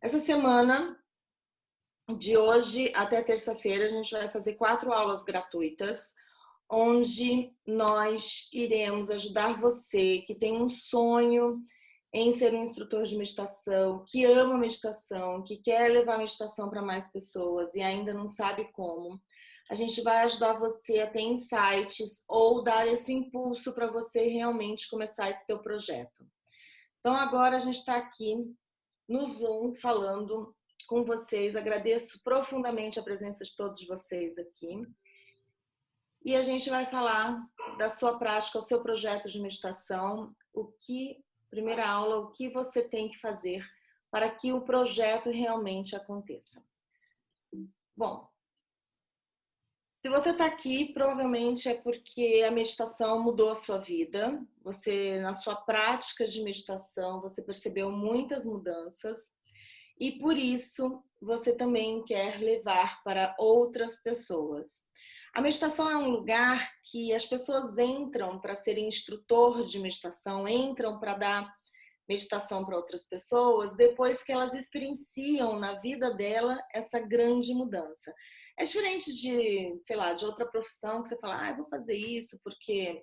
Essa semana, de hoje até terça-feira, a gente vai fazer 4 aulas gratuitas, onde nós iremos ajudar você que tem um sonho em ser um instrutor de meditação, que ama meditação, que quer levar a meditação para mais pessoas e ainda não sabe como. A gente vai ajudar você a ter insights ou dar esse impulso para você realmente começar esse teu projeto. Então agora a gente está aqui no Zoom falando com vocês. Agradeço profundamente a presença de todos vocês aqui. E a gente vai falar da sua prática, o seu projeto de meditação, primeira aula, o que você tem que fazer para que o projeto realmente aconteça. Bom, se você está aqui, provavelmente é porque a meditação mudou a sua vida. Você, na sua prática de meditação, você percebeu muitas mudanças. E por isso, você também quer levar para outras pessoas. A meditação é um lugar que as pessoas entram para serem instrutor de meditação, entram para dar meditação para outras pessoas, depois que elas experienciam na vida dela essa grande mudança. É diferente de, sei lá, de outra profissão que você fala, eu vou fazer isso porque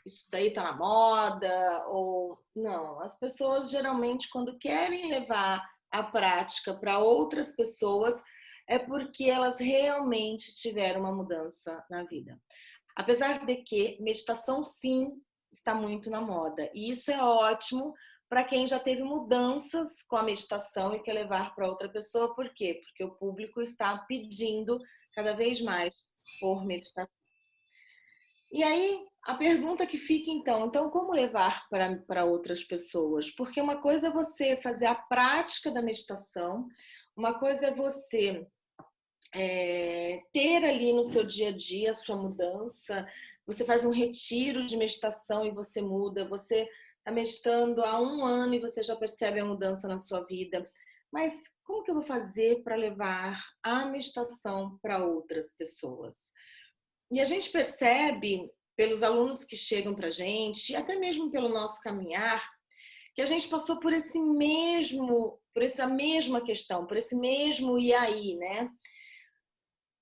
isso daí tá na moda, ou não. As pessoas geralmente, quando querem levar a prática para outras pessoas, é porque elas realmente tiveram uma mudança na vida. Apesar de que meditação, sim, está muito na moda. E isso é ótimo para quem já teve mudanças com a meditação e quer levar para outra pessoa. Por quê? Porque o público está pedindo cada vez mais por meditação. E aí, a pergunta que fica então como levar para outras pessoas? Porque uma coisa é você fazer a prática da meditação, uma coisa é você ter ali no seu dia a dia a sua mudança, você faz um retiro de meditação e você muda, você está meditando há 1 ano e você já percebe a mudança na sua vida. Mas como que eu vou fazer para levar a meditação para outras pessoas? E a gente percebe, pelos alunos que chegam para a gente, até mesmo pelo nosso caminhar, que a gente passou por por essa mesma questão, por esse mesmo e aí, né?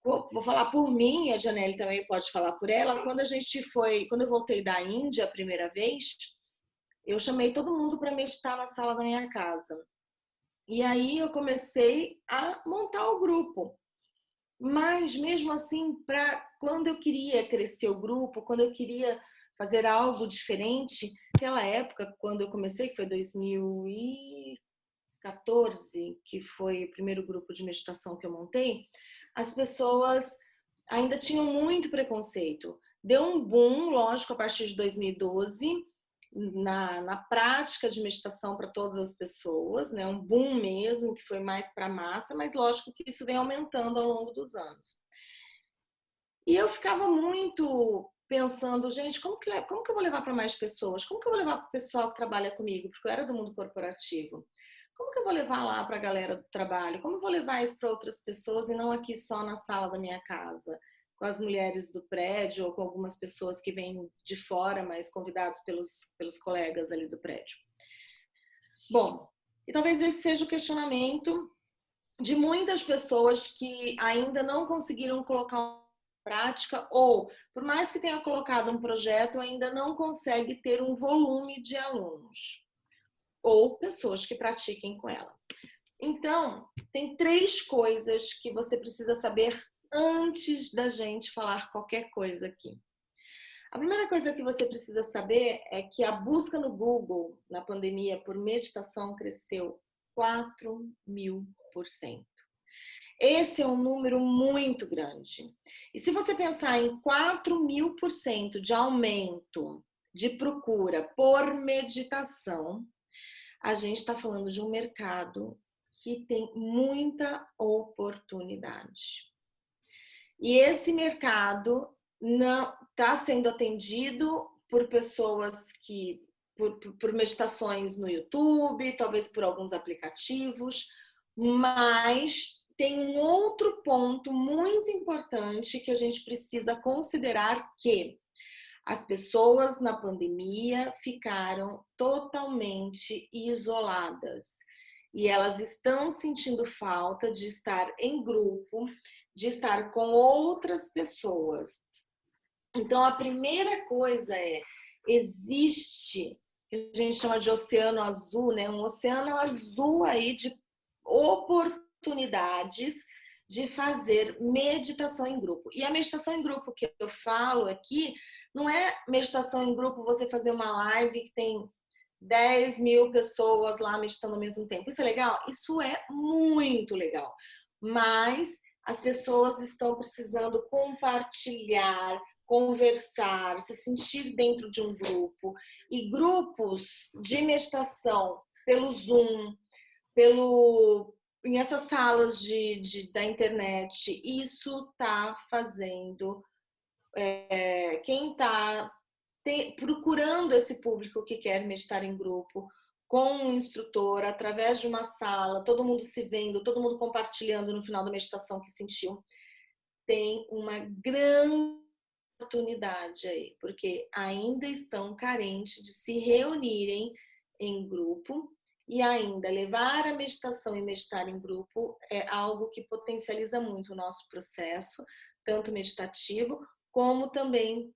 Vou falar por mim, a Janelle também pode falar por ela. Quando eu voltei da Índia a primeira vez, eu chamei todo mundo para meditar na sala da minha casa. E aí eu comecei a montar o grupo. Mas mesmo assim, quando eu queria crescer o grupo, quando eu queria fazer algo diferente, naquela época, quando eu comecei, que foi 2014, que foi o primeiro grupo de meditação que eu montei, as pessoas ainda tinham muito preconceito. Deu um boom, lógico, a partir de 2012, na prática de meditação para todas as pessoas, né? Um boom mesmo, que foi mais para a massa, mas lógico que isso vem aumentando ao longo dos anos. E eu ficava muito pensando, gente, como que eu vou levar para mais pessoas? Como que eu vou levar para o pessoal que trabalha comigo? Porque eu era do mundo corporativo. Como que eu vou levar lá para a galera do trabalho? Como eu vou levar isso para outras pessoas e não aqui só na sala da minha casa? Com as mulheres do prédio ou com algumas pessoas que vêm de fora, mas convidados pelos colegas ali do prédio. Bom, e talvez esse seja o questionamento de muitas pessoas que ainda não conseguiram colocar em prática ou, por mais que tenha colocado um projeto, ainda não consegue ter um volume de alunos ou pessoas que pratiquem com ela. Então, tem 3 coisas que você precisa saber antes da gente falar qualquer coisa aqui. A primeira coisa que você precisa saber é que a busca no Google na pandemia por meditação cresceu 4.000%. Esse é um número muito grande. E se você pensar em 4.000% de aumento de procura por meditação, a gente está falando de um mercado que tem muita oportunidade. E esse mercado não está sendo atendido por pessoas por meditações no YouTube, talvez por alguns aplicativos, mas tem um outro ponto muito importante que a gente precisa considerar, que as pessoas na pandemia ficaram totalmente isoladas. e elas estão sentindo falta de estar em grupo, de estar com outras pessoas. Então, a primeira coisa existe, que a gente chama de oceano azul, né? Um oceano azul aí de oportunidades de fazer meditação em grupo. E a meditação em grupo que eu falo aqui, não é meditação em grupo você fazer uma live que tem 10 mil pessoas lá meditando ao mesmo tempo. Isso é legal? Isso é muito legal. Mas as pessoas estão precisando compartilhar, conversar, se sentir dentro de um grupo. E grupos de meditação pelo Zoom, em essas salas da internet, isso está fazendo quem está procurando esse público que quer meditar em grupo, com um instrutor, através de uma sala, todo mundo se vendo, todo mundo compartilhando no final da meditação que sentiu, tem uma grande oportunidade aí, porque ainda estão carentes de se reunirem em grupo e ainda levar a meditação e meditar em grupo é algo que potencializa muito o nosso processo, tanto meditativo, como também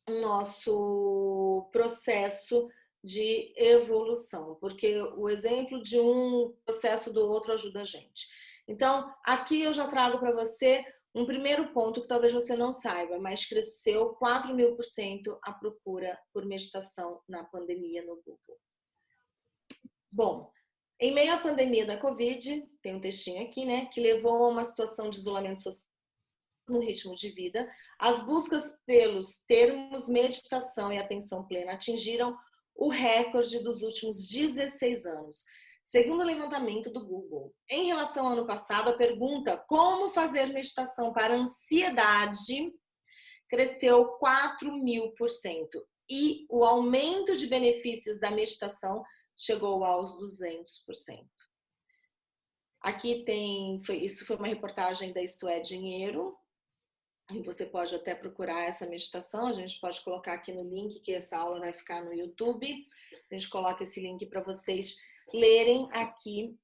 o nosso processo de evolução, porque o exemplo de um processo do outro ajuda a gente. Então, aqui eu já trago para você um primeiro ponto que talvez você não saiba, mas cresceu 4.000% a procura por meditação na pandemia no Google. Bom, em meio à pandemia da Covid, tem um textinho aqui, né, que levou a uma situação de isolamento social no ritmo de vida, as buscas pelos termos meditação e atenção plena atingiram o recorde dos últimos 16 anos. Segundo o levantamento do Google, em relação ao ano passado, a pergunta como fazer meditação para ansiedade cresceu 4.000% e o aumento de benefícios da meditação chegou aos 200%. Aqui isso foi uma reportagem da Isto é Dinheiro, e você pode até procurar essa meditação, a gente pode colocar aqui no link, que essa aula vai ficar no YouTube, a gente coloca esse link para vocês lerem aqui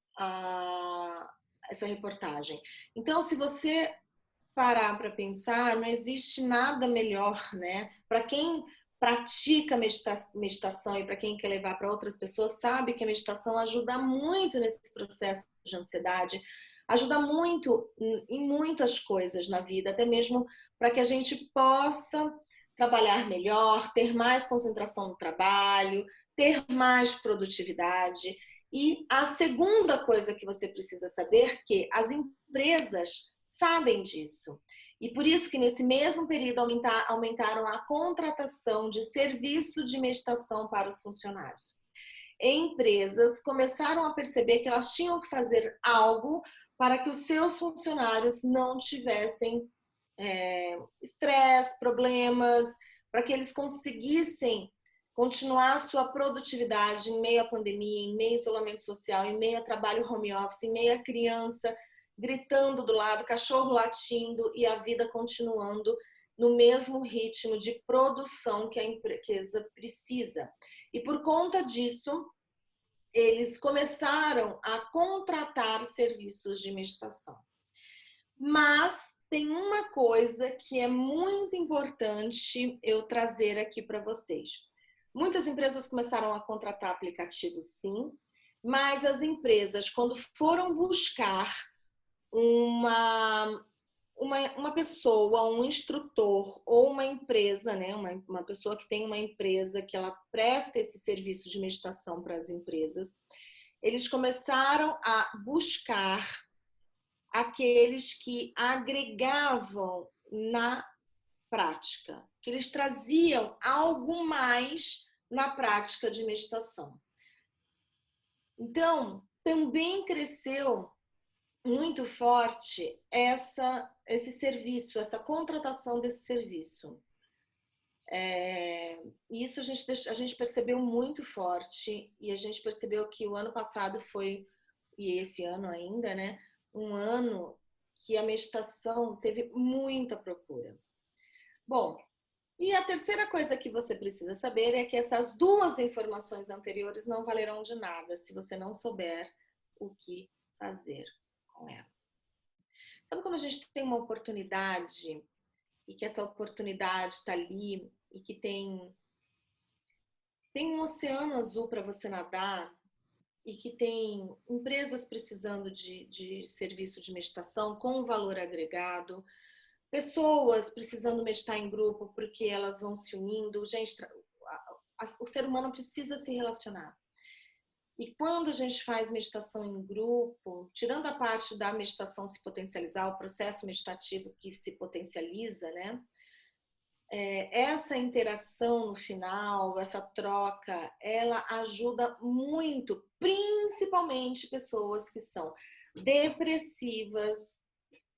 essa reportagem. Então, se você parar para pensar, não existe nada melhor, né? Para quem pratica meditação e para quem quer levar para outras pessoas, sabe que a meditação ajuda muito nesse processo de ansiedade, ajuda muito em muitas coisas na vida, até mesmo para que a gente possa trabalhar melhor, ter mais concentração no trabalho, ter mais produtividade. E a segunda coisa que você precisa saber é que as empresas sabem disso. E por isso que nesse mesmo período aumentaram a contratação de serviço de meditação para os funcionários. Empresas começaram a perceber que elas tinham que fazer algo para que os seus funcionários não tivessem estresse, problemas, para que eles conseguissem continuar sua produtividade em meio à pandemia, em meio ao isolamento social, em meio ao trabalho home office, em meio à criança gritando do lado, cachorro latindo e a vida continuando no mesmo ritmo de produção que a empresa precisa. E por conta disso, eles começaram a contratar serviços de meditação. Mas tem uma coisa que é muito importante eu trazer aqui para vocês. Muitas empresas começaram a contratar aplicativos, sim, mas as empresas, quando foram buscar uma pessoa, um instrutor ou uma empresa, né, uma pessoa que tem uma empresa que ela presta esse serviço de meditação para as empresas, eles começaram a buscar aqueles que agregavam na prática, que eles traziam algo mais na prática de meditação. Então, também cresceu muito forte esse serviço, essa contratação desse serviço. Isso a gente percebeu muito forte e a gente percebeu que o ano passado foi, e esse ano ainda, né, um ano que a meditação teve muita procura. Bom, e a terceira coisa que você precisa saber é que essas duas informações anteriores não valerão de nada se você não souber o que fazer com elas. Sabe quando a gente tem uma oportunidade e que essa oportunidade está ali e que tem um oceano azul para você nadar e que tem empresas precisando de serviço de meditação com valor agregado, pessoas precisando meditar em grupo porque elas vão se unindo. Gente, o ser humano precisa se relacionar. E quando a gente faz meditação em grupo, tirando a parte da meditação se potencializar, o processo meditativo que se potencializa, né? Essa interação no final, essa troca, ela ajuda muito, principalmente pessoas que são depressivas,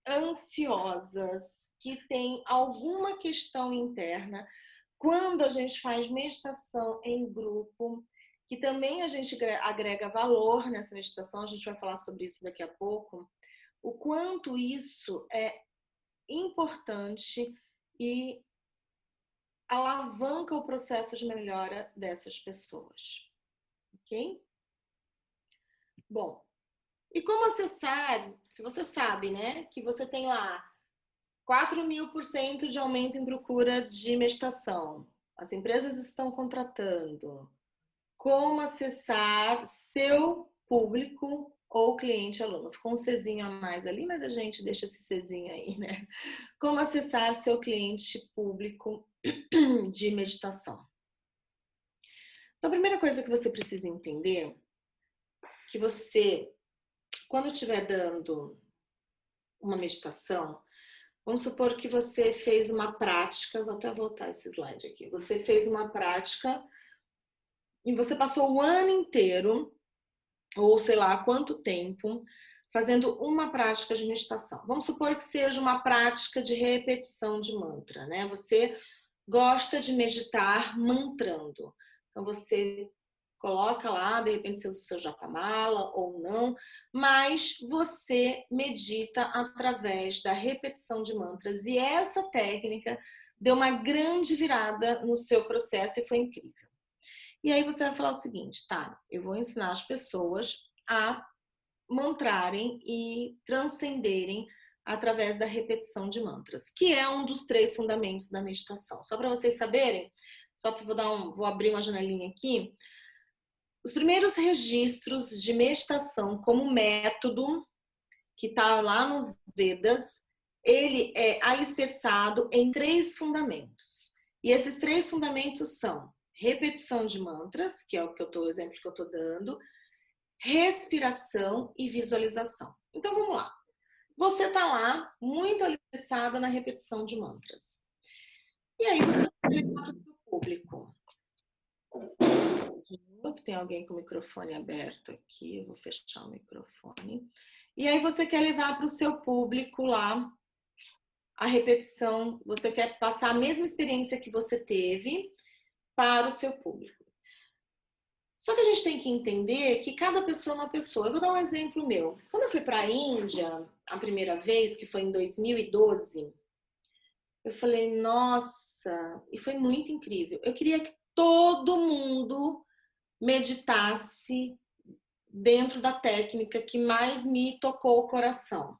ansiosas, que têm alguma questão interna. Quando a gente faz meditação em grupo, que também a gente agrega valor nessa meditação, a gente vai falar sobre isso daqui a pouco, o quanto isso é importante e alavanca o processo de melhora dessas pessoas, ok? Bom, e como acessar, se você sabe, né, que você tem lá 4.000% de aumento em procura de meditação, as empresas estão contratando, como acessar seu público ou cliente aluno? Ficou um Czinho a mais ali, mas a gente deixa esse Czinho aí, né? Como acessar seu cliente público de meditação? Então, a primeira coisa que você precisa entender que você, quando estiver dando uma meditação, vamos supor que você fez uma prática, vou até voltar esse slide aqui. Você fez uma prática e você passou o ano inteiro, ou sei lá quanto tempo, fazendo uma prática de meditação. Vamos supor que seja uma prática de repetição de mantra, né? Você gosta de meditar mantrando. Então você coloca lá, de repente, seu japamala ou não, mas você medita através da repetição de mantras. E essa técnica deu uma grande virada no seu processo e foi incrível. E aí você vai falar o seguinte, tá, eu vou ensinar as pessoas a mantrarem e transcenderem através da repetição de mantras, que é um dos 3 fundamentos da meditação. Só para vocês saberem, só para vou abrir uma janelinha aqui. Os primeiros registros de meditação como método, que está lá nos Vedas, ele é alicerçado em 3 fundamentos. E esses 3 fundamentos são repetição de mantras, que é o exemplo que eu estou dando, respiração e visualização. Então vamos lá. Você está lá muito alicerçada na repetição de mantras. E aí você vai levar para o seu público. Tem alguém com o microfone aberto aqui, eu vou fechar o microfone. E aí você quer levar para o seu público lá a repetição, você quer passar a mesma experiência que você teve para o seu público. Só que a gente tem que entender que cada pessoa é uma pessoa. Eu vou dar um exemplo meu. Quando eu fui para a Índia a primeira vez, que foi em 2012, eu falei, nossa, e foi muito incrível. Eu queria que todo mundo meditasse dentro da técnica que mais me tocou o coração.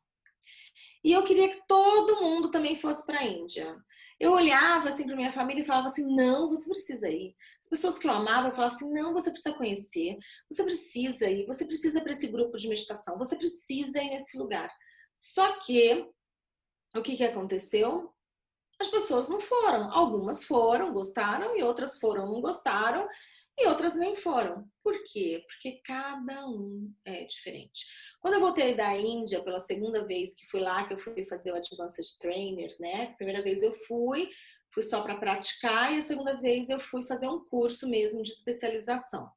E eu queria que todo mundo também fosse para a Índia. Eu olhava assim para minha família e falava assim, não, você precisa ir. As pessoas que eu amava falavam assim, não, você precisa conhecer, você precisa ir, você precisa ir para esse grupo de meditação, você precisa ir nesse lugar. Só que, o que aconteceu? As pessoas não foram. Algumas foram, gostaram, e outras foram, não gostaram, e outras nem foram. Por quê? Porque cada um é diferente. Quando eu voltei da Índia pela segunda vez que fui lá, que eu fui fazer o Advanced Trainer, né? A primeira vez eu fui só para praticar, e a segunda vez eu fui fazer um curso mesmo de especialização.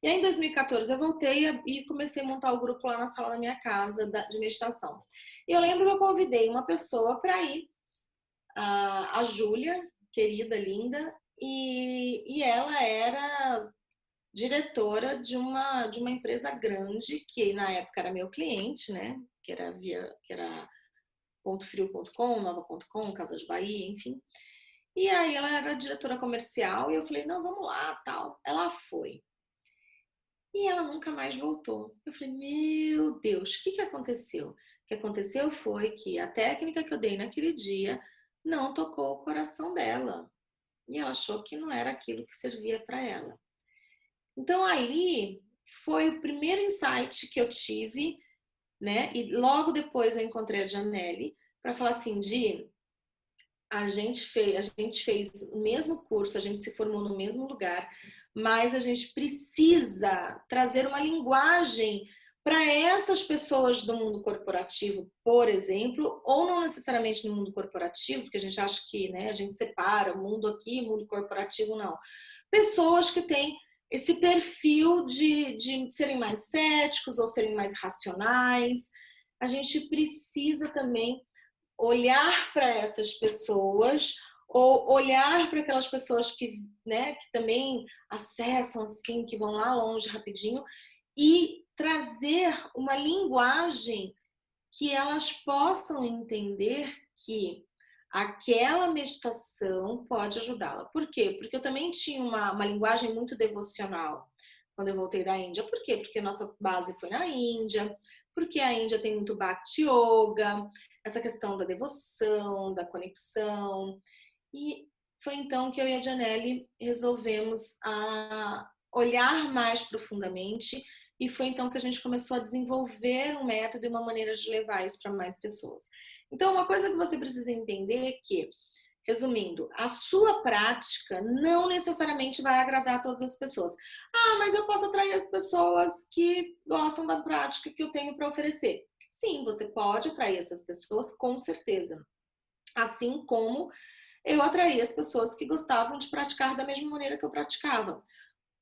E aí em 2014 eu voltei e comecei a montar o grupo lá na sala da minha casa de meditação. E eu lembro que eu convidei uma pessoa para ir, a Júlia, querida, linda, e ela era diretora de uma empresa grande, que na época era meu cliente, né? Que era pontofrio.com, nova.com, Casas Bahia, enfim. E aí ela era diretora comercial e eu falei, não, vamos lá, tal. Ela foi. E ela nunca mais voltou. Eu falei, meu Deus, o que que aconteceu? O que aconteceu foi que a técnica que eu dei naquele dia não tocou o coração dela. E ela achou que não era aquilo que servia para ela. Então ali foi o primeiro insight que eu tive, né? E logo depois eu encontrei a Janelle para falar assim, Di, a gente fez o mesmo curso, a gente se formou no mesmo lugar, mas a gente precisa trazer uma linguagem para essas pessoas do mundo corporativo, por exemplo, ou não necessariamente no mundo corporativo, porque a gente acha que, né, a gente separa o mundo aqui, o mundo corporativo não. Pessoas que têm esse perfil de serem mais céticos ou serem mais racionais. A gente precisa também olhar para essas pessoas ou olhar para aquelas pessoas que, né, que também acessam assim, que vão lá longe rapidinho e trazer uma linguagem que elas possam entender que aquela meditação pode ajudá-la. Por quê? Porque eu também tinha uma linguagem muito devocional quando eu voltei da Índia. Por quê? Porque nossa base foi na Índia, porque a Índia tem muito Bhakti Yoga, essa questão da devoção, da conexão. E foi então que eu e a Janelle resolvemos olhar mais profundamente e foi então que a gente começou a desenvolver um método e uma maneira de levar isso para mais pessoas. Então, uma coisa que você precisa entender é que, resumindo, a sua prática não necessariamente vai agradar a todas as pessoas. Ah, mas eu posso atrair as pessoas que gostam da prática que eu tenho para oferecer. Sim, você pode atrair essas pessoas, com certeza. Assim como eu atraí as pessoas que gostavam de praticar da mesma maneira que eu praticava.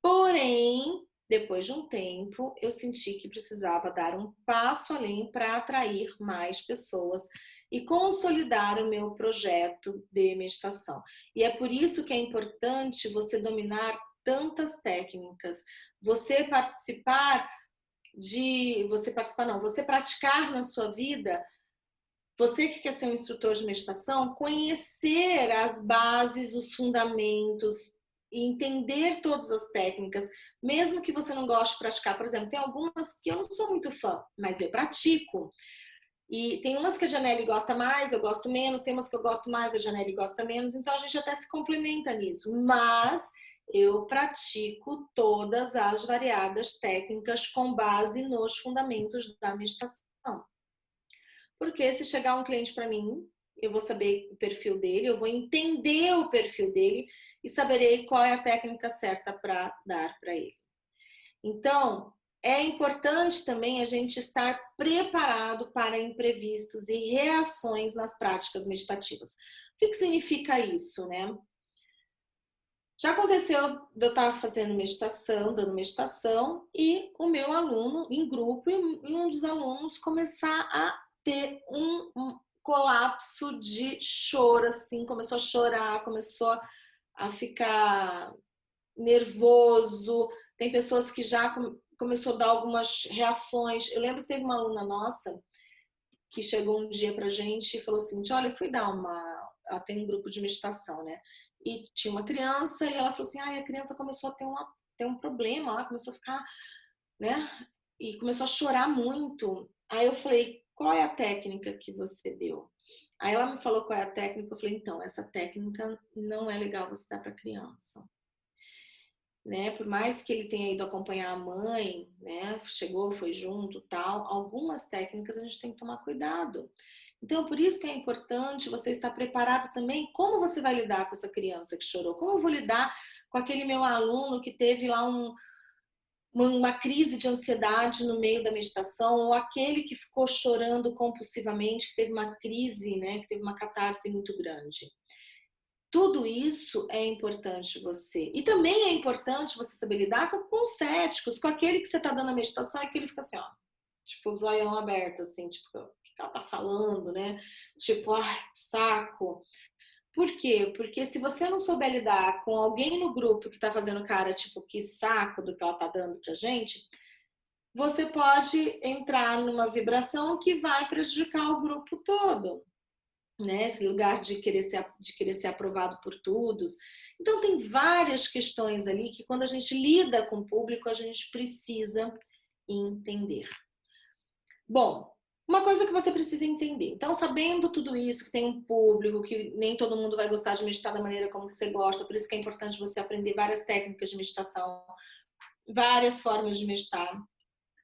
Porém, depois de um tempo, eu senti que precisava dar um passo além para atrair mais pessoas e consolidar o meu projeto de meditação. E é por isso que é importante você dominar tantas técnicas, você praticar na sua vida. Você que quer ser um instrutor de meditação, conhecer as bases, os fundamentos, e entender todas as técnicas, mesmo que você não goste de praticar. Por exemplo, tem algumas que eu não sou muito fã, mas eu pratico. E tem umas que a Janelle gosta mais, eu gosto menos, tem umas que eu gosto mais, a Janelle gosta menos, então a gente até se complementa nisso. Mas eu pratico todas as variadas técnicas com base nos fundamentos da meditação. Porque se chegar um cliente para mim, eu vou saber o perfil dele, eu vou entender o perfil dele e saberei qual é a técnica certa para dar para ele. Então, é importante também a gente estar preparado para imprevistos e reações nas práticas meditativas. O que significa isso, né? Já aconteceu de eu estar fazendo meditação, dando meditação, e o meu aluno, em grupo, e um dos alunos começar a ter um colapso de choro, assim, começou a chorar, começou a ficar nervoso. Tem pessoas que já começou a dar algumas reações. Eu lembro que teve uma aluna nossa que chegou um dia pra gente e falou assim, olha, eu fui dar ela tem um grupo de meditação, né? E tinha uma criança e ela falou assim, a criança começou a ter um problema, ela começou a ficar, né? E começou a chorar muito. Aí eu falei, qual é a técnica que você deu? Aí ela me falou qual é a técnica, eu falei, então, essa técnica não é legal você dar para criança. Né? Por mais que ele tenha ido acompanhar a mãe, né? Chegou, foi junto, tal, algumas técnicas a gente tem que tomar cuidado. Então, por isso que é importante você estar preparado também como você vai lidar com essa criança que chorou, como eu vou lidar com aquele meu aluno que teve lá uma crise de ansiedade no meio da meditação, ou aquele que ficou chorando compulsivamente, que teve uma crise, né, que teve uma catarse muito grande. Tudo isso é importante você. E também é importante você saber lidar com os céticos, com aquele que você está dando a meditação e que ele fica assim, ó, tipo, o zoião aberto, assim, tipo, o que ela tá falando, né? Tipo, ai, saco. Por quê? Porque se você não souber lidar com alguém no grupo que tá fazendo cara, tipo, que saco do que ela tá dando pra gente, você pode entrar numa vibração que vai prejudicar o grupo todo. né? Esse lugar de querer ser aprovado por todos. Então, tem várias questões ali que, quando a gente lida com o público, a gente precisa entender. Bom, uma coisa que você precisa entender. Então, sabendo tudo isso, que tem um público, que nem todo mundo vai gostar de meditar da maneira como você gosta, por isso que é importante você aprender várias técnicas de meditação, várias formas de meditar.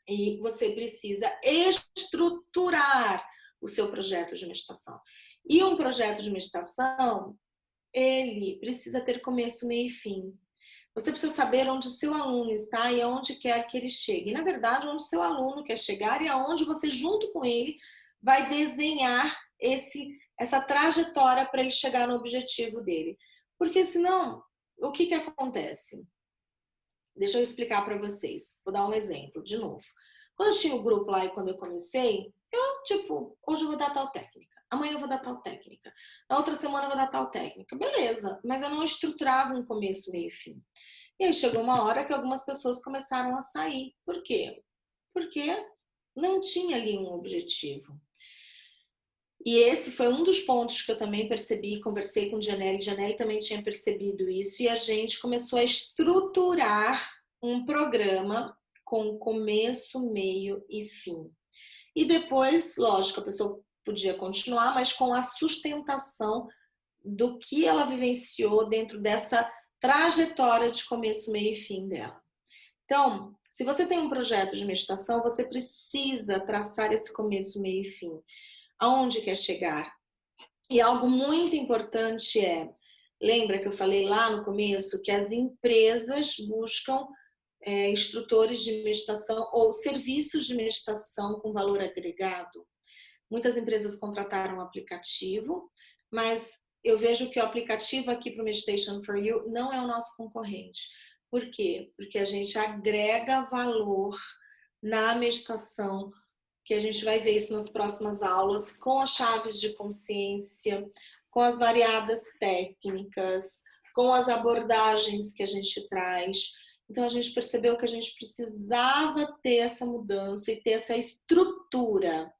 E você precisa estruturar o seu projeto de meditação. E um projeto de meditação, ele precisa ter começo, meio e fim. Você precisa saber onde o seu aluno está e aonde quer que ele chegue. E, na verdade, onde o seu aluno quer chegar e aonde você, junto com ele, vai desenhar essa trajetória para ele chegar no objetivo dele. Porque senão, o que acontece? Deixa eu explicar para vocês. Vou dar um exemplo, de novo. Quando eu tinha o grupo lá e quando eu comecei, hoje eu vou dar tal técnica, amanhã eu vou dar tal técnica, na outra semana eu vou dar tal técnica. Beleza, mas eu não estruturava um começo, meio e fim. E aí chegou uma hora que algumas pessoas começaram a sair. Por quê? Porque não tinha ali um objetivo. E esse foi um dos pontos que eu também percebi, conversei com Janelle também tinha percebido isso, e a gente começou a estruturar um programa com começo, meio e fim. E depois, lógico, a pessoa podia continuar, mas com a sustentação do que ela vivenciou dentro dessa trajetória de começo, meio e fim dela. Então, se você tem um projeto de meditação, você precisa traçar esse começo, meio e fim. Aonde quer chegar? E algo muito importante lembra que eu falei lá no começo que as empresas buscam instrutores de meditação ou serviços de meditação com valor agregado. Muitas empresas contrataram um aplicativo, mas eu vejo que o aplicativo aqui para o Meditation for You não é o nosso concorrente. Por quê? Porque a gente agrega valor na meditação, que a gente vai ver isso nas próximas aulas, com as chaves de consciência, com as variadas técnicas, com as abordagens que a gente traz. Então, a gente percebeu que a gente precisava ter essa mudança e ter essa estrutura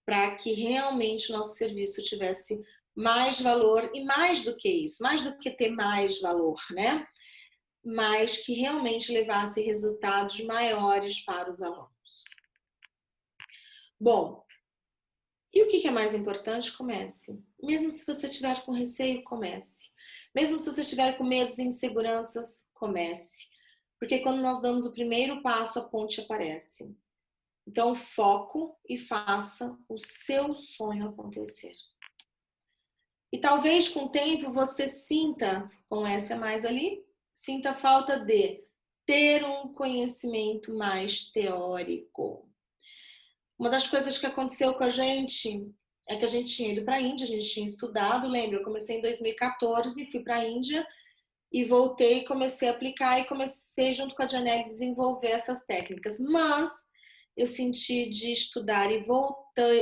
para que realmente o nosso serviço tivesse mais valor, e mais do que isso, mais do que ter mais valor, né? Mas que realmente levasse resultados maiores para os alunos. Bom, e o que é mais importante? Comece. Mesmo se você estiver com receio, comece. Mesmo se você estiver com medos e inseguranças, comece. Porque quando nós damos o primeiro passo, a ponte aparece. Então, foco e faça o seu sonho acontecer. E talvez com o tempo você sinta, com essa mais ali, sinta a falta de ter um conhecimento mais teórico. Uma das coisas que aconteceu com a gente é que a gente tinha ido para a Índia, a gente tinha estudado, lembra? Eu comecei em 2014, fui para a Índia e voltei, comecei a aplicar e comecei junto com a Janelle a desenvolver essas técnicas. Mas eu senti de estudar e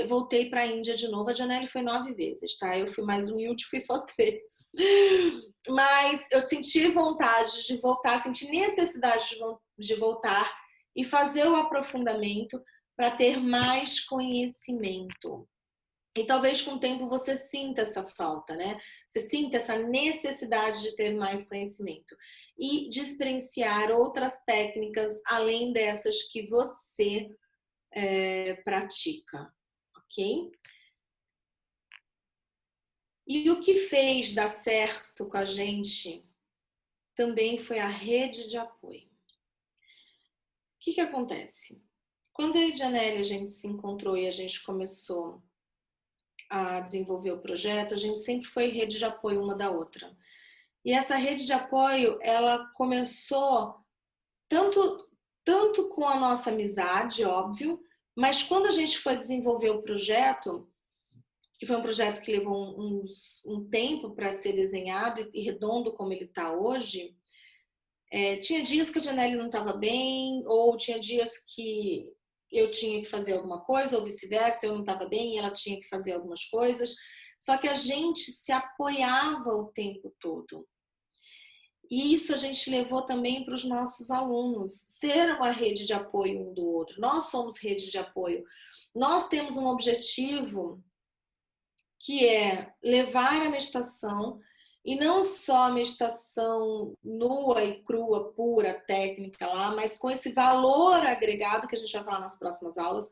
voltei para a Índia de novo. A Janelle foi 9 vezes, tá? Eu fui mais humilde, fui só 3. Mas eu senti vontade de voltar, senti necessidade de voltar e fazer o aprofundamento para ter mais conhecimento. E talvez com o tempo você sinta essa falta, né? Você sinta essa necessidade de ter mais conhecimento. E diferenciar outras técnicas além dessas que você pratica, ok? E o que fez dar certo com a gente também foi a rede de apoio. O que acontece? Quando eu e a Janelle a gente se encontrou e a gente começou a desenvolver o projeto, a gente sempre foi rede de apoio uma da outra. E essa rede de apoio, ela começou tanto com a nossa amizade, óbvio, mas quando a gente foi desenvolver o projeto, que foi um projeto que levou um tempo para ser desenhado e redondo como ele está hoje, tinha dias que a Janelle não estava bem, ou tinha dias que eu tinha que fazer alguma coisa, ou vice-versa, eu não estava bem e ela tinha que fazer algumas coisas. Só que a gente se apoiava o tempo todo. E isso a gente levou também para os nossos alunos, ser uma rede de apoio um do outro. Nós somos rede de apoio. Nós temos um objetivo que é levar a meditação, e não só a meditação nua e crua, pura, técnica lá, mas com esse valor agregado, que a gente vai falar nas próximas aulas,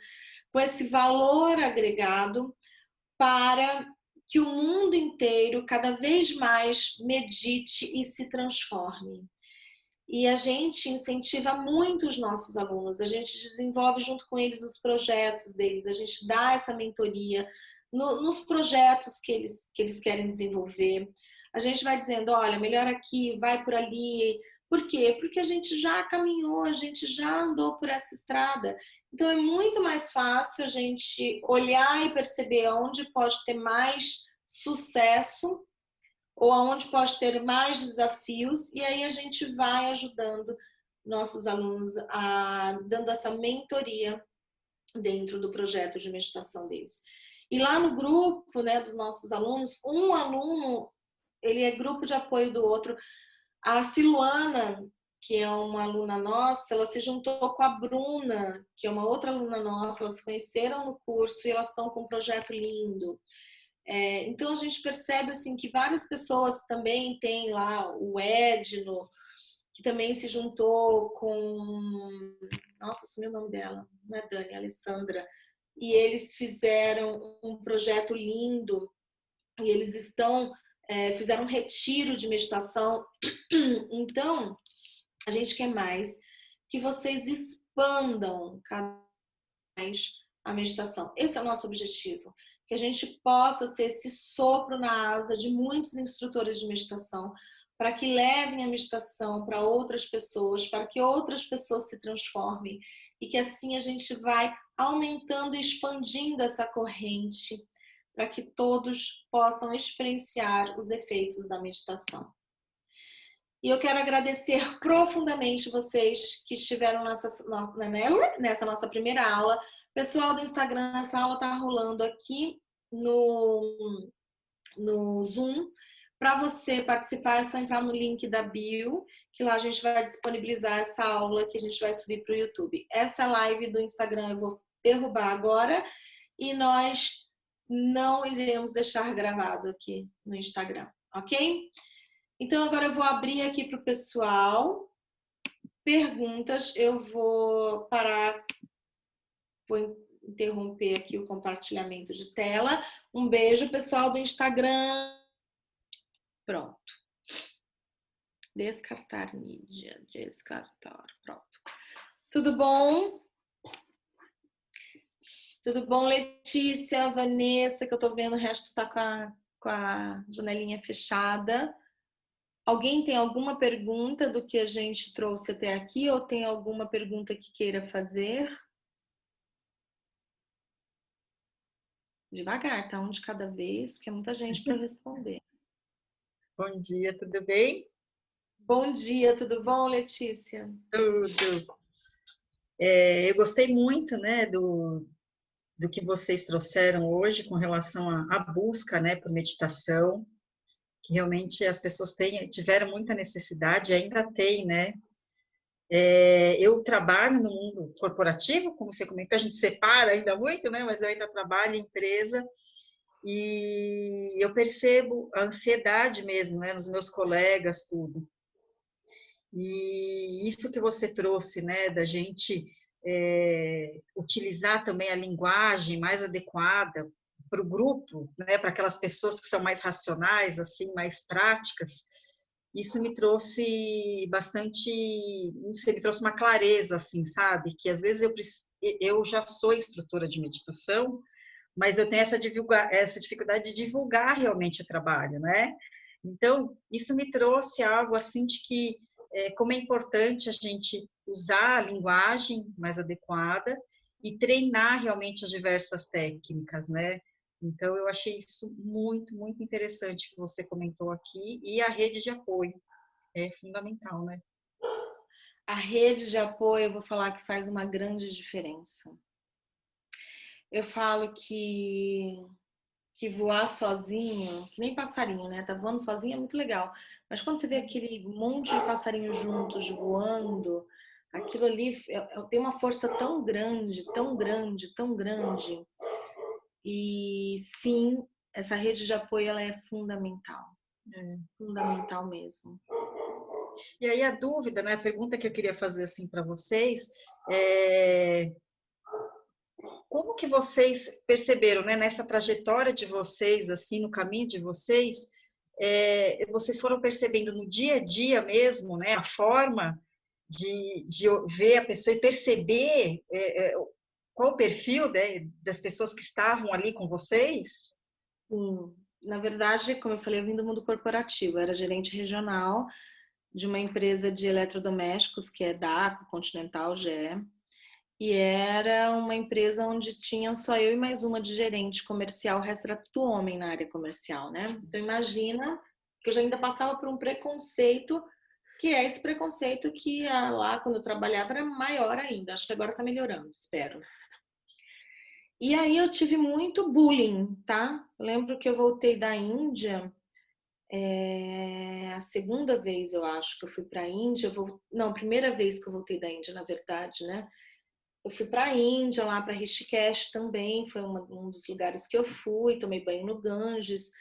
com esse valor agregado para que o mundo inteiro cada vez mais medite e se transforme. E a gente incentiva muito os nossos alunos, a gente desenvolve junto com eles os projetos deles, a gente dá essa mentoria nos projetos que eles querem desenvolver. A gente vai dizendo, olha, melhor aqui, vai por ali. Por quê? Porque a gente já caminhou, a gente já andou por essa estrada. Então é muito mais fácil a gente olhar e perceber onde pode ter mais sucesso ou aonde pode ter mais desafios, e aí a gente vai ajudando nossos alunos, dando essa mentoria dentro do projeto de meditação deles. E lá no grupo, né, dos nossos alunos, um aluno, ele é grupo de apoio do outro. A Siluana, que é uma aluna nossa, ela se juntou com a Bruna, que é uma outra aluna nossa, elas se conheceram no curso e elas estão com um projeto lindo. Então a gente percebe assim que várias pessoas também tem lá o Edno, que também se juntou com, nossa, sumiu o nome dela, não é Dani, é Alessandra, e eles fizeram um projeto lindo e eles fizeram um retiro de meditação. Então a gente quer mais que vocês expandam cada vez a meditação. Esse é o nosso objetivo, que a gente possa ser esse sopro na asa de muitos instrutores de meditação, para que levem a meditação para outras pessoas, para que outras pessoas se transformem e que assim a gente vai aumentando e expandindo essa corrente para que todos possam experienciar os efeitos da meditação. E eu quero agradecer profundamente vocês que estiveram nessa nossa primeira aula. Pessoal do Instagram, essa aula está rolando aqui no Zoom. Para você participar, é só entrar no link da bio, que lá a gente vai disponibilizar essa aula que a gente vai subir para o YouTube. Essa live do Instagram eu vou derrubar agora e nós não iremos deixar gravado aqui no Instagram, ok? Então agora eu vou abrir aqui para o pessoal. Perguntas, eu vou parar, vou interromper aqui o compartilhamento de tela. Um beijo, pessoal do Instagram. Pronto. Descartar mídia, descartar, pronto. Tudo bom? Tudo bom, Letícia, Vanessa, que eu tô vendo o resto tá com a janelinha fechada. Alguém tem alguma pergunta do que a gente trouxe até aqui ou tem alguma pergunta que queira fazer? Devagar, tá? Um de cada vez, porque é muita gente para responder. Bom dia, tudo bem? Bom dia, tudo bom, Letícia? Tudo. Eu gostei muito, né, do que vocês trouxeram hoje com relação à busca, né, por meditação, que realmente as pessoas tiveram muita necessidade, ainda tem, né? Eu trabalho no mundo corporativo, como você comentou, a gente separa ainda muito, né, mas eu ainda trabalho em empresa e eu percebo a ansiedade mesmo, né, nos meus colegas, tudo. E isso que você trouxe, né, da gente utilizar também a linguagem mais adequada para o grupo, né, para aquelas pessoas que são mais racionais, assim, mais práticas, isso me trouxe bastante, não sei, me trouxe uma clareza, assim, sabe, que às vezes eu já sou instrutora de meditação, mas eu tenho essa dificuldade de divulgar realmente o trabalho, né? Então, isso me trouxe algo assim de que como é importante a gente usar a linguagem mais adequada e treinar realmente as diversas técnicas, né? Então, eu achei isso muito, muito interessante que você comentou aqui, e a rede de apoio é fundamental, né? A rede de apoio, eu vou falar que faz uma grande diferença. Eu falo que voar sozinho, que nem passarinho, né? Tá voando sozinho é muito legal. Mas quando você vê aquele monte de passarinhos juntos voando, aquilo ali tem uma força tão grande, tão grande, tão grande. E sim, essa rede de apoio ela é fundamental, É. fundamental mesmo. E aí a dúvida, né, a pergunta que eu queria fazer assim para vocês é como que vocês perceberam, né, nessa trajetória de vocês, assim, no caminho de vocês, vocês foram percebendo no dia a dia mesmo, né, a forma de ver a pessoa e perceber qual o perfil, né, das pessoas que estavam ali com vocês? Sim. Na verdade, como eu falei, eu vim do mundo corporativo, eu era gerente regional de uma empresa de eletrodomésticos, que é Daco, Continental, GE, e era uma empresa onde tinham só eu e mais uma de gerente comercial, o resto era tudo homem na área comercial, né? Então imagina que eu já ainda passava por um preconceito, que é esse preconceito que lá quando eu trabalhava era maior ainda, acho que agora tá melhorando, espero. E aí eu tive muito bullying, tá? Eu lembro que eu voltei da Índia, a segunda vez eu acho que eu fui para a Índia, não, primeira vez que eu voltei da Índia, na verdade, né? Eu fui para a Índia, lá para Rishikesh também, foi um dos lugares que eu fui, tomei banho no Ganges.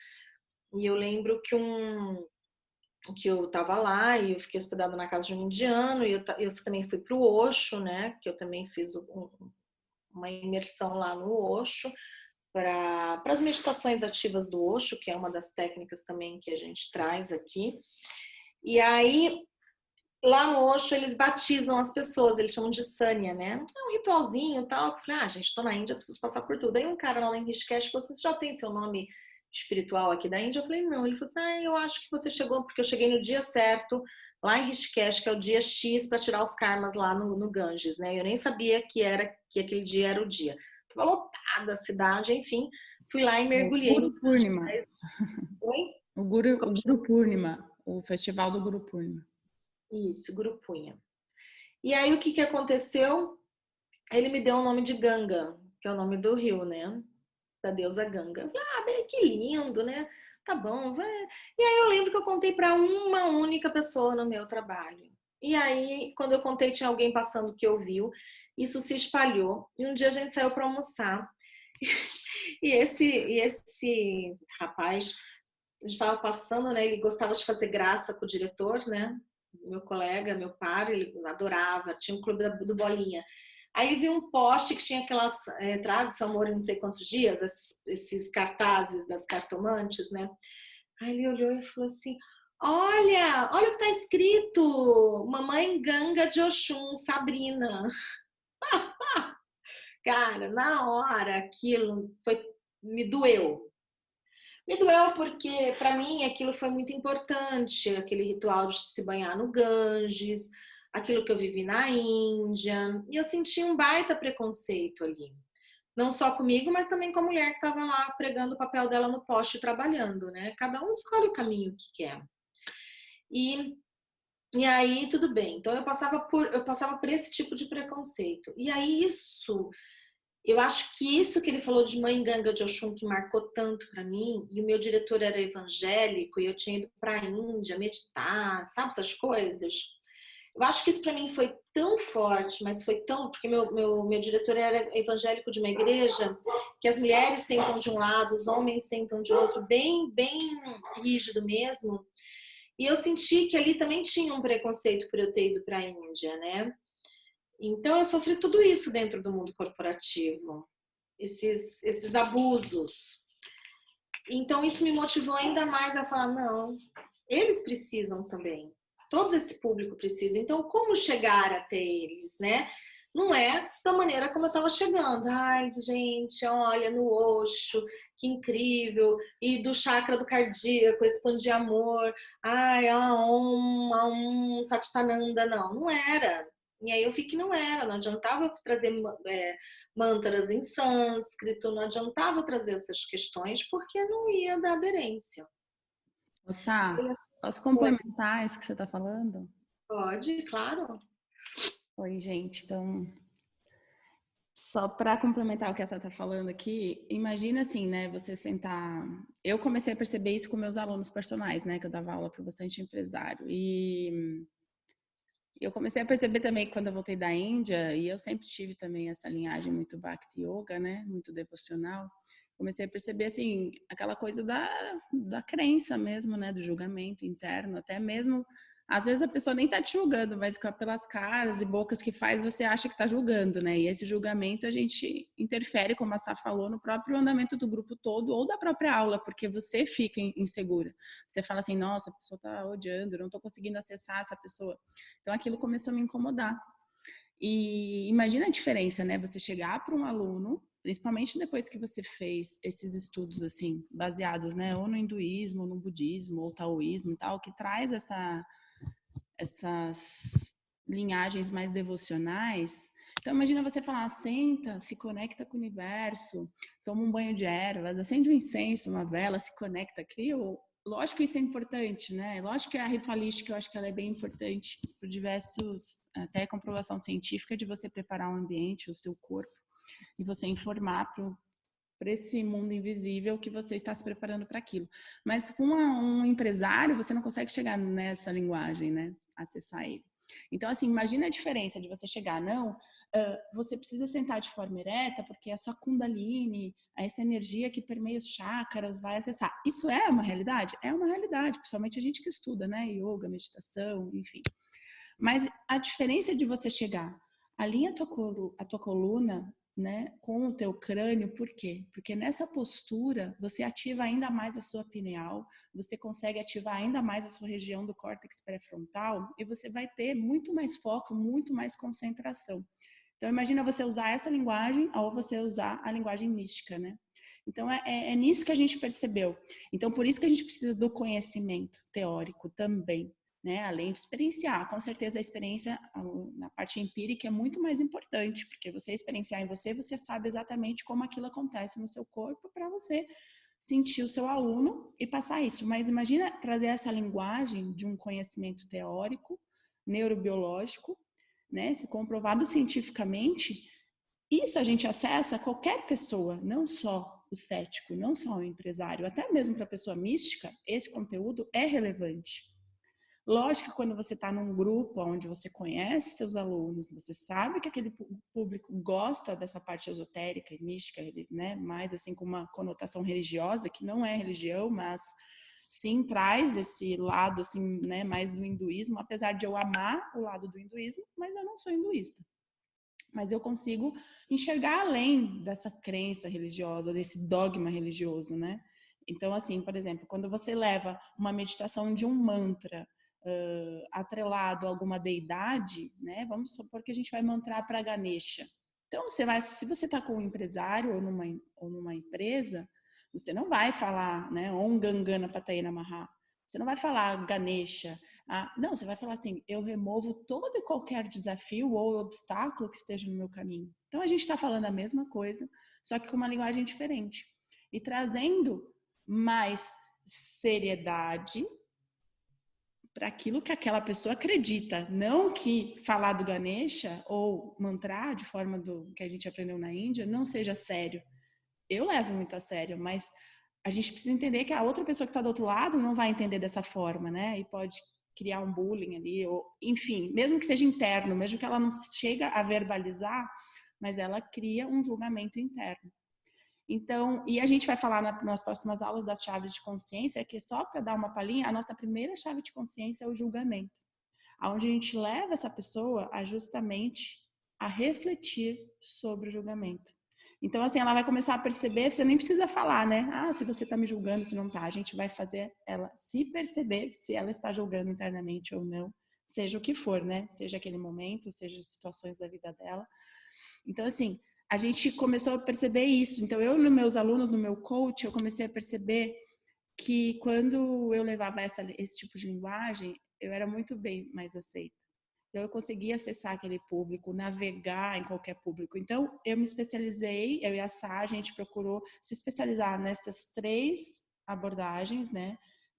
E eu lembro que eu estava lá e eu fiquei hospedada na casa de um indiano, e eu também fui para o Osho, né? Que eu também fiz uma imersão lá no Osho, para as meditações ativas do Osho, que é uma das técnicas também que a gente traz aqui. E aí, lá no Osho, eles batizam as pessoas, eles chamam de Sanya, né? É um ritualzinho e tal. Eu falei, gente, tô na Índia, preciso passar por tudo. Aí um cara lá em Rishikesh falou assim, você já tem seu nome espiritual aqui da Índia? Eu falei, não. Ele falou assim, eu acho que você chegou, porque eu cheguei no dia certo, lá em Rishikesh, que é o dia X, para tirar os karmas lá no Ganges, né? Eu nem sabia que aquele dia era o dia. Tava lotada a cidade, enfim. Fui lá e O mergulhei no Guru Purnima. Oi? O Guru Purnima, o festival do Guru Purnima. Isso, Guru Punha. E aí o que aconteceu? Ele me deu o nome de Ganga, que é o nome do rio, né? Da deusa Ganga. Eu falei, que lindo, né? Tá bom, vai. E aí eu lembro que eu contei para uma única pessoa no meu trabalho. E aí, quando eu contei, tinha alguém passando que ouviu. Isso se espalhou. E um dia a gente saiu para almoçar. E esse rapaz, a gente estava passando, né? Ele gostava de fazer graça com o diretor, né? Meu colega, meu par, ele adorava. Tinha um clube do Bolinha. Aí vi um poste que tinha aquelas trago seu amor em não sei quantos dias, esses cartazes das cartomantes, né? Aí ele olhou e falou assim: olha o que tá escrito, Mamãe Ganga de Oxum, Sabrina. Cara, na hora aquilo me doeu. Me doeu porque, para mim, aquilo foi muito importante, aquele ritual de se banhar no Ganges, aquilo que eu vivi na Índia, e eu senti um baita preconceito ali. Não só comigo, mas também com a mulher que estava lá pregando o papel dela no poste trabalhando, né? Cada um escolhe o caminho que quer. E, e aí, tudo bem. Então, eu passava por esse tipo de preconceito. E aí, eu acho que isso que ele falou de Mãe Ganga de Oxum que marcou tanto para mim, e o meu diretor era evangélico e eu tinha ido para a Índia meditar, sabe essas coisas? Eu acho que isso para mim foi tão forte, mas foi tão, porque meu diretor era evangélico de uma igreja que as mulheres sentam de um lado, os homens sentam de outro, bem rígido mesmo. E eu senti que ali também tinha um preconceito por eu ter ido para a Índia, né? Então eu sofri tudo isso dentro do mundo corporativo, esses abusos. Então isso me motivou ainda mais a falar, não, eles precisam também. Todo esse público precisa. Então como chegar até eles, né? Não é da maneira como eu estava chegando. Ai, gente, olha, no Osho, que incrível. E do chakra do cardíaco, expandir amor. Ai, a Satchitananda. Não era. E aí eu vi que não era. Não adiantava eu trazer mantras em sânscrito, não adiantava eu trazer essas questões, porque não ia dar aderência. Sá, posso complementar isso que você está falando? Pode, claro. Oi, gente. Então, só para complementar o que a Tata está falando aqui, imagina assim, né? Você sentar. Eu comecei a perceber isso com meus alunos personais, né? Que eu dava aula para bastante empresário. E eu comecei a perceber também que quando eu voltei da Índia, e eu sempre tive também essa linhagem muito Bhakti Yoga, né? Muito devocional. comecei a perceber, assim, aquela coisa da crença mesmo, né? Do julgamento interno, até mesmo... Às vezes a pessoa nem tá te julgando, mas pelas caras e bocas que faz, você acha que tá julgando, né? E esse julgamento a gente interfere, como a Sá falou, no próprio andamento do grupo todo ou da própria aula, porque você fica insegura. Você fala assim, nossa, a pessoa tá odiando, eu não tô conseguindo acessar essa pessoa. Então aquilo começou a me incomodar. E imagina a diferença, né? Você chegar para um aluno, principalmente depois que você fez esses estudos assim, baseados, né, ou no hinduísmo, ou no budismo, ou taoísmo e tal, que traz essas linhagens mais devocionais. Então imagina você falar, senta, se conecta com o universo, toma um banho de ervas, acende um incenso, uma vela, se conecta, cria o... Lógico que isso é importante, né? Lógico que a ritualística, eu acho que ela é bem importante por diversos, até comprovação científica de você preparar um ambiente, o seu corpo, e você informar para esse mundo invisível que você está se preparando para aquilo. Mas com um empresário, você não consegue chegar nessa linguagem, né? Acessar ele. Então, assim, imagina a diferença de você chegar, não, você precisa sentar de forma ereta, porque a sua kundalini, essa energia que permeia os chakras, vai acessar. Isso é uma realidade? É uma realidade, principalmente a gente que estuda, né? Yoga, meditação, enfim. Mas a diferença de você chegar, alinha a tua coluna, né, com o teu crânio, por quê? Porque nessa postura você ativa ainda mais a sua pineal, você consegue ativar ainda mais a sua região do córtex pré-frontal e você vai ter muito mais foco, muito mais concentração. Então imagina você usar essa linguagem ou você usar a linguagem mística, né? Então é nisso que a gente percebeu. Então por isso que a gente precisa do conhecimento teórico também, né? Além de experienciar, com certeza a experiência na parte empírica é muito mais importante, porque você experienciar em você, você sabe exatamente como aquilo acontece no seu corpo para você sentir o seu aluno e passar isso. Mas imagina trazer essa linguagem de um conhecimento teórico, neurobiológico, né? Comprovado cientificamente. Isso a gente acessa a qualquer pessoa, não só o cético, não só o empresário, até mesmo para a pessoa mística, esse conteúdo é relevante. Lógico que quando você está num grupo onde você conhece seus alunos, você sabe que aquele público gosta dessa parte esotérica e mística, né? Mais assim com uma conotação religiosa, que não é religião, mas sim traz esse lado assim, né, mais do hinduísmo, apesar de eu amar o lado do hinduísmo, mas eu não sou hinduísta. Mas eu consigo enxergar além dessa crença religiosa, desse dogma religioso, né? Então, assim, por exemplo, quando você leva uma meditação de um mantra atrelado a alguma deidade, né? Vamos supor que a gente vai mantrar para Ganesha. Então, se você está com um empresário ou numa empresa, você não vai falar, né? Om Gangana Pataya Namaha. Você não vai falar Ganesha. Não, você vai falar assim: eu removo todo e qualquer desafio ou obstáculo que esteja no meu caminho. Então, a gente está falando a mesma coisa, só que com uma linguagem diferente. E trazendo mais seriedade para aquilo que aquela pessoa acredita, não que falar do Ganesha ou mantrar de forma do que a gente aprendeu na Índia não seja sério. Eu levo muito a sério, mas a gente precisa entender que a outra pessoa que está do outro lado não vai entender dessa forma, né? E pode criar um bullying ali, ou enfim, mesmo que seja interno, mesmo que ela não chega a verbalizar, mas ela cria um julgamento interno. Então, e a gente vai falar nas próximas aulas das chaves de consciência, que só para dar uma palhinha, a nossa primeira chave de consciência é o julgamento, onde a gente leva essa pessoa a justamente a refletir sobre o julgamento. Então, assim, ela vai começar a perceber, você nem precisa falar, né? Se você está me julgando, se não está. A gente vai fazer ela se perceber se ela está julgando internamente ou não, seja o que for, né? Seja aquele momento, seja situações da vida dela. Então, assim, a gente começou a perceber isso. Então, eu, nos meus alunos, no meu coach, eu comecei a perceber que quando eu levava esse tipo de linguagem, eu era muito bem mais aceita. Então, eu conseguia acessar aquele público, navegar em qualquer público. Então, eu me especializei, eu e a Sá, a gente procurou se especializar nessas 3 abordagens, né?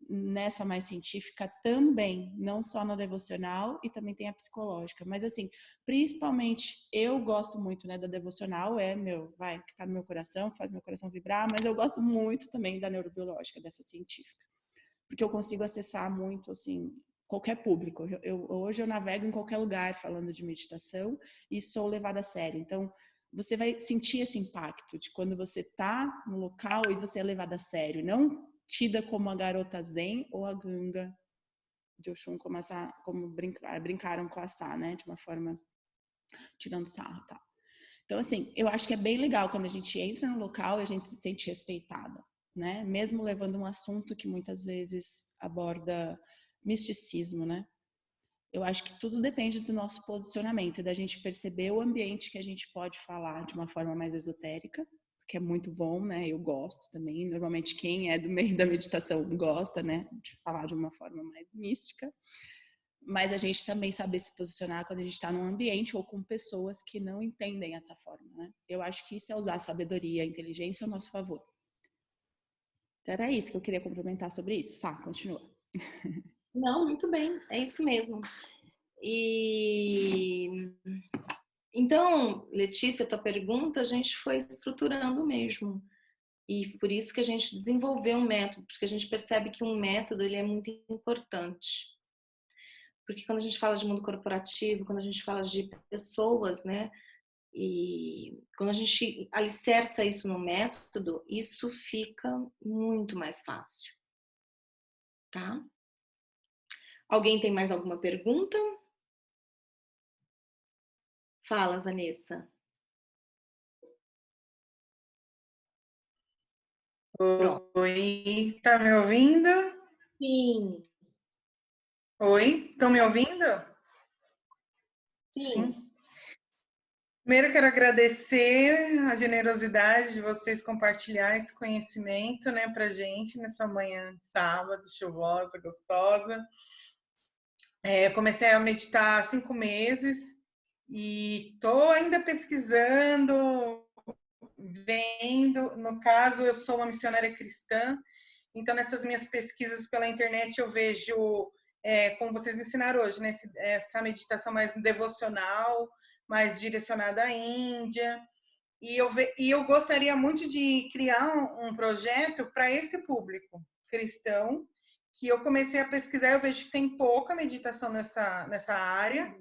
Nessa mais científica também, não só na devocional, e também tem a psicológica. Mas, assim, principalmente, eu gosto muito, né, da devocional, que tá no meu coração, faz meu coração vibrar, mas eu gosto muito também da neurobiológica, dessa científica. Porque eu consigo acessar muito, assim, qualquer público. Hoje eu navego em qualquer lugar falando de meditação e sou levada a sério. Então, você vai sentir esse impacto de quando você tá no local e você é levada a sério, não tida como a garota zen ou a ganga de Oxum, como brincaram com a Sá, né? De uma forma tirando sarro e tal. Então, assim, eu acho que é bem legal quando a gente entra no local e a gente se sente respeitada, né? Mesmo levando um assunto que muitas vezes aborda misticismo, né? Eu acho que tudo depende do nosso posicionamento, da gente perceber o ambiente que a gente pode falar de uma forma mais esotérica, que é muito bom, né? Eu gosto também. Normalmente quem é do meio da meditação gosta, né? De falar de uma forma mais mística. Mas a gente também saber se posicionar quando a gente está num ambiente ou com pessoas que não entendem essa forma, né? Eu acho que isso é usar a sabedoria, a inteligência ao nosso favor. Então era isso que eu queria complementar sobre isso. Sá, continua. Não, muito bem, é isso mesmo. E então, Letícia, tua pergunta a gente foi estruturando mesmo. E por isso que a gente desenvolveu um método, porque a gente percebe que um método ele é muito importante. Porque quando a gente fala de mundo corporativo, quando a gente fala de pessoas, né? E quando a gente alicerça isso no método, isso fica muito mais fácil, tá? Alguém tem mais alguma pergunta? Fala, Vanessa. Pronto. Oi, tá me ouvindo? Sim. Oi, estão me ouvindo? Sim. Primeiro quero agradecer a generosidade de vocês compartilhar esse conhecimento, né, pra gente nessa manhã de sábado, chuvosa, gostosa. Comecei a meditar há 5 meses e estou ainda pesquisando, vendo. No caso, eu sou uma missionária cristã, então nessas minhas pesquisas pela internet eu vejo, como vocês ensinaram hoje, né, essa meditação mais devocional, mais direcionada à Índia. E eu gostaria muito de criar um projeto para esse público cristão, que eu comecei a pesquisar, eu vejo que tem pouca meditação nessa área.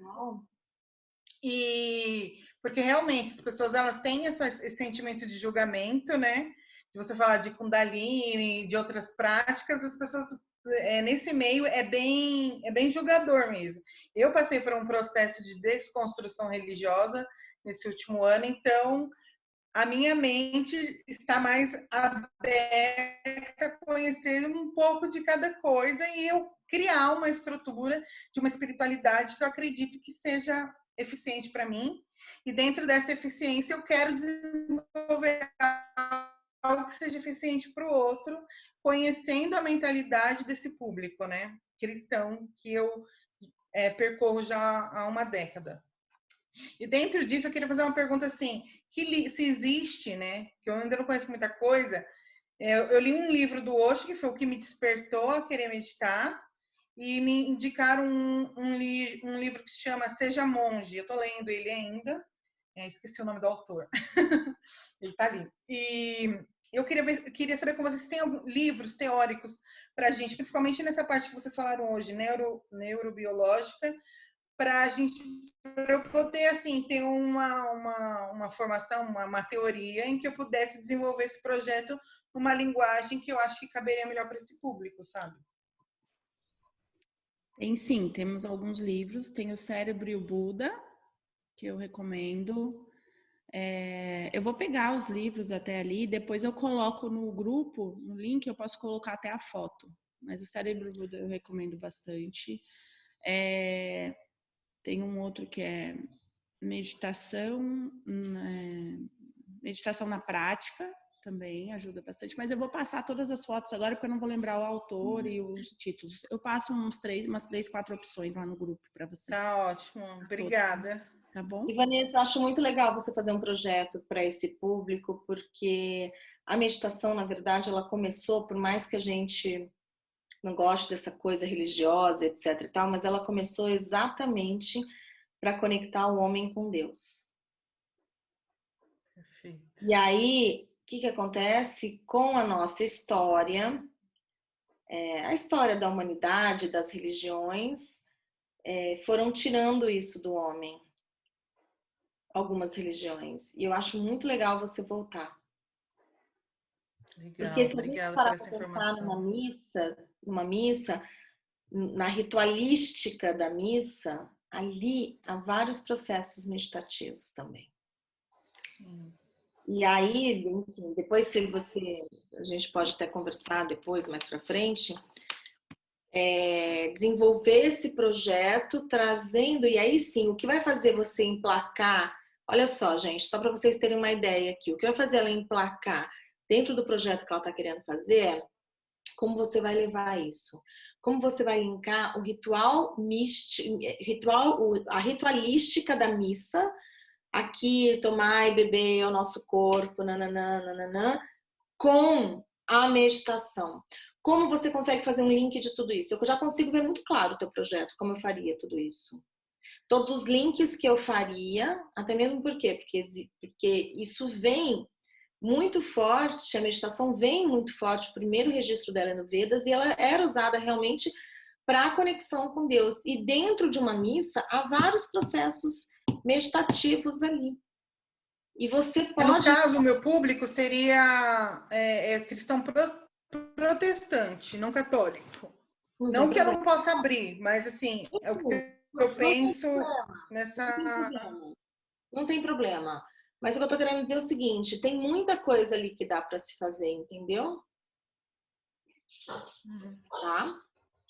E porque realmente as pessoas elas têm esse sentimento de julgamento, né? De você falar de Kundalini, de outras práticas, as pessoas nesse meio é bem julgador mesmo. Eu passei por um processo de desconstrução religiosa nesse último ano, então a minha mente está mais aberta a conhecer um pouco de cada coisa e eu criar uma estrutura de uma espiritualidade que eu acredito que seja eficiente para mim. E dentro dessa eficiência eu quero desenvolver algo que seja eficiente para o outro, conhecendo a mentalidade desse público, né, cristão, que eu percorro já há uma década. E dentro disso eu queria fazer uma pergunta assim, se existe, né, que eu ainda não conheço muita coisa, eu li um livro do Osho, que foi o que me despertou a querer meditar, e me indicaram um livro que se chama Seja Monge. Eu estou lendo ele ainda, esqueci o nome do autor. Ele está ali. E eu queria saber com vocês se tem livros teóricos para a gente, principalmente nessa parte que vocês falaram hoje, neurobiológica, para eu poder assim ter uma formação, uma teoria em que eu pudesse desenvolver esse projeto numa linguagem que eu acho que caberia melhor para esse público, sabe? Sim, temos alguns livros. Tem o Cérebro e o Buda, que eu recomendo. Eu vou pegar os livros até ali, depois eu coloco no grupo, no link, eu posso colocar até a foto. Mas o Cérebro e o Buda eu recomendo bastante. Tem um outro que é meditação na prática, também ajuda bastante, mas eu vou passar todas as fotos agora porque eu não vou lembrar o autor e os títulos. Eu passo umas 3, 4 opções lá no grupo para você. Tá ótimo, obrigada. Tá bom? E Vanessa, acho muito legal você fazer um projeto para esse público, porque a meditação, na verdade, ela começou, por mais que a gente não goste dessa coisa religiosa, etc e tal, mas ela começou exatamente para conectar o homem com Deus. Perfeito. E aí, o que acontece com a nossa história, a história da humanidade, das religiões, foram tirando isso do homem. algumas religiões. E eu acho muito legal você voltar. Legal, Porque se a gente obrigada por parar essa para pensar informação. numa missa, na ritualística da missa, ali há vários processos meditativos também. Sim. E aí, enfim, depois a gente pode até conversar depois, mais para frente, desenvolver esse projeto, trazendo, e aí sim, o que vai fazer você emplacar, olha só, gente, só para vocês terem uma ideia aqui, o que vai fazer ela emplacar dentro do projeto que ela está querendo fazer é como você vai levar isso. Como você vai linkar o ritual místico, a ritualística da missa, aqui, tomar e beber o nosso corpo, nananã, nananã, com a meditação. Como você consegue fazer um link de tudo isso? Eu já consigo ver muito claro o teu projeto, como eu faria tudo isso. Todos os links que eu faria, até mesmo por quê? Porque isso vem muito forte, a meditação vem muito forte, o primeiro registro dela é no Vedas, e ela era usada realmente para a conexão com Deus. E dentro de uma missa, há vários processos meditativos ali. E você pode... No caso, o meu público seria cristão protestante, não católico. Não que eu não possa abrir, mas assim, é o que eu penso nessa... Não tem problema. Mas o que eu tô querendo dizer é o seguinte, tem muita coisa ali que dá para se fazer, entendeu? Tá?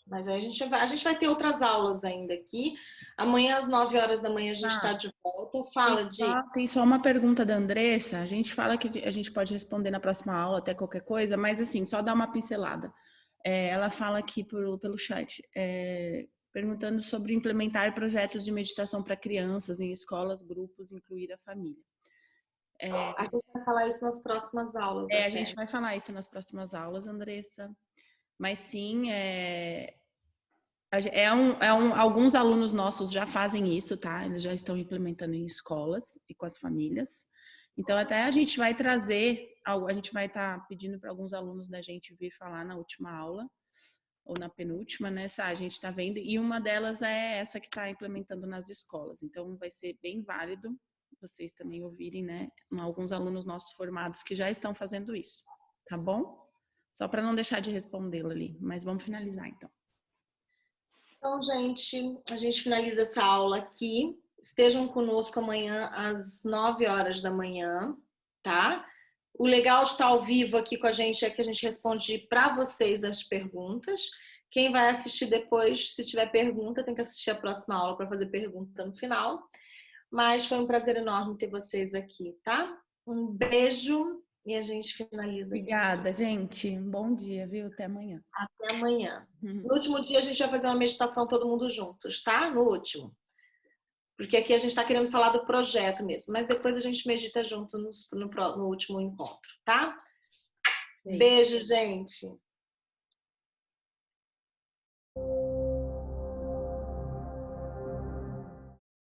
Mas aí a gente vai ter outras aulas ainda aqui. Amanhã, às 9 horas da manhã, a gente está de volta. Fala, Tem só uma pergunta da Andressa. A gente fala que a gente pode responder na próxima aula, até qualquer coisa, mas assim, só dar uma pincelada. Ela fala aqui pelo chat, perguntando sobre implementar projetos de meditação para crianças em escolas, grupos, incluir a família. A gente vai falar isso nas próximas aulas. A gente vai falar isso nas próximas aulas, Andressa. Mas sim, alguns alunos nossos já fazem isso, tá? Eles já estão implementando em escolas e com as famílias. Então, até a gente vai trazer, a gente vai estar pedindo para alguns alunos da gente vir falar na última aula, ou na penúltima, né? A gente está vendo, e uma delas é essa que está implementando nas escolas. Então, vai ser bem válido vocês também ouvirem, né? Alguns alunos nossos formados que já estão fazendo isso, tá bom? Só para não deixar de respondê-la ali, mas vamos finalizar então. Então, gente, a gente finaliza essa aula aqui. Estejam conosco amanhã às 9 horas da manhã, tá? O legal de estar ao vivo aqui com a gente é que a gente responde para vocês as perguntas. Quem vai assistir depois, se tiver pergunta, tem que assistir a próxima aula para fazer pergunta no final. Mas foi um prazer enorme ter vocês aqui, tá? Um beijo e a gente finaliza. Obrigada, gente. Um bom dia, viu? Até amanhã. Até amanhã. No último dia a gente vai fazer uma meditação todo mundo juntos, tá? No último. Porque aqui a gente está querendo falar do projeto mesmo, mas depois a gente medita junto no último encontro, tá? Beijo, gente.